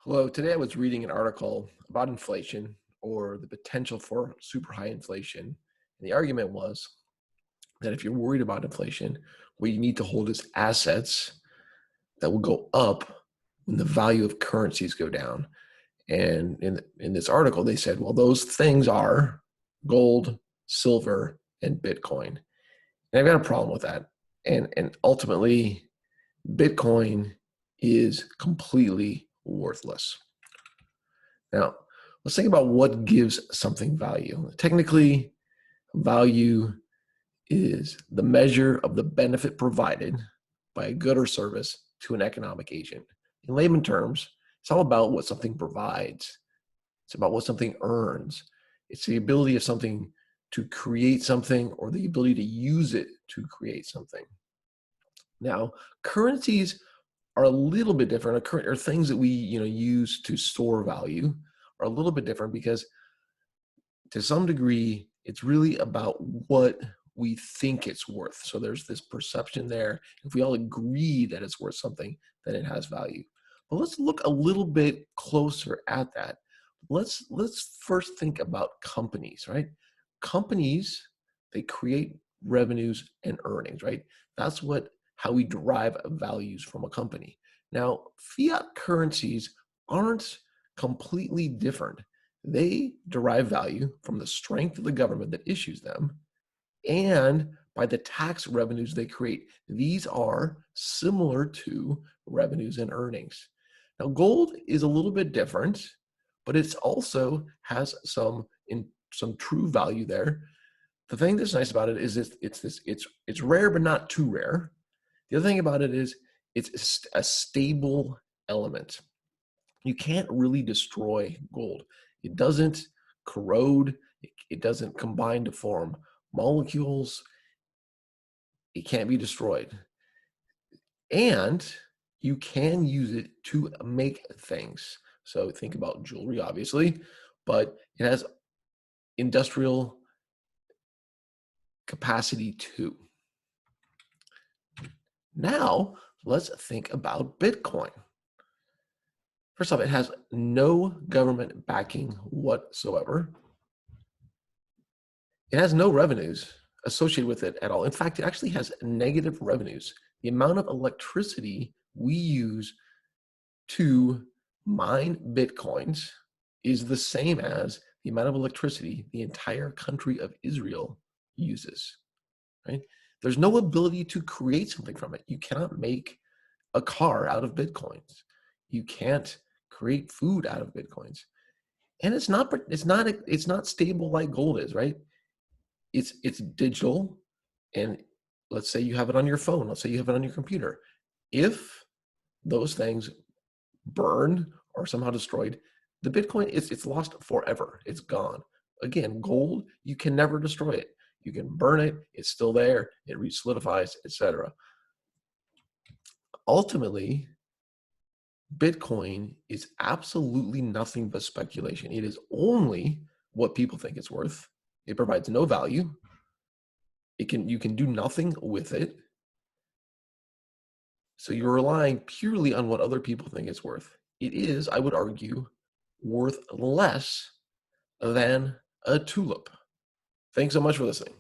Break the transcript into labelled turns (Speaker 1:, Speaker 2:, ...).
Speaker 1: Hello, today I was reading an article about inflation or the potential for super high inflation. And the argument was that if you're worried about inflation, what you need to hold is assets that will go up when the value of currencies go down. And in this article, they said, well, those things are gold, silver, and Bitcoin. And I've got a problem with that. And ultimately, Bitcoin is completely worthless. Now, let's think about what gives something value. Technically, value is the measure of the benefit provided by a good or service to an economic agent. In layman terms, it's all about what something provides. It's about what something earns. It's the ability of something to create something or the ability to use it to create something. Now, currencies are a little bit different, or things that we use to store value are a little bit different because to some degree it's really about what we think it's worth. So there's this perception there. If we all agree that it's worth something, then it has value. But let's look a little bit closer at that. Let's first think about companies, right? Companies, they create revenues and earnings, right? That's how we derive values from a company. Now, fiat currencies aren't completely different. They derive value from the strength of the government that issues them and by the tax revenues they create. These are similar to revenues and earnings. Now, gold is a little bit different, but it also has some true value there. The thing that's nice about it is it's rare, but not too rare. The other thing about it is it's a stable element. You can't really destroy gold. It doesn't corrode. It doesn't combine to form molecules. It can't be destroyed. And you can use it to make things. So think about jewelry, obviously, but it has industrial capacity too. Now, let's think about Bitcoin. First off, it has no government backing whatsoever. It has no revenues associated with it at all. In fact, it actually has negative revenues. The amount of electricity we use to mine Bitcoins is the same as the amount of electricity the entire country of Israel uses, right? There's no ability to create something from it. You cannot make a car out of Bitcoins. You can't create food out of Bitcoins. And it's not stable like gold is, right? It's digital, and let's say you have it on your phone, let's say you have it on your computer. If those things burn or somehow destroyed, the Bitcoin it's lost forever. It's gone. Again, gold, you can never destroy it. You can burn it, it's still there, it re-solidifies, etc. Ultimately, Bitcoin is absolutely nothing but speculation. It is only what people think it's worth. It provides no value. You can do nothing with it. So you're relying purely on what other people think it's worth. It is, I would argue, worth less than a tulip. Thanks so much for listening.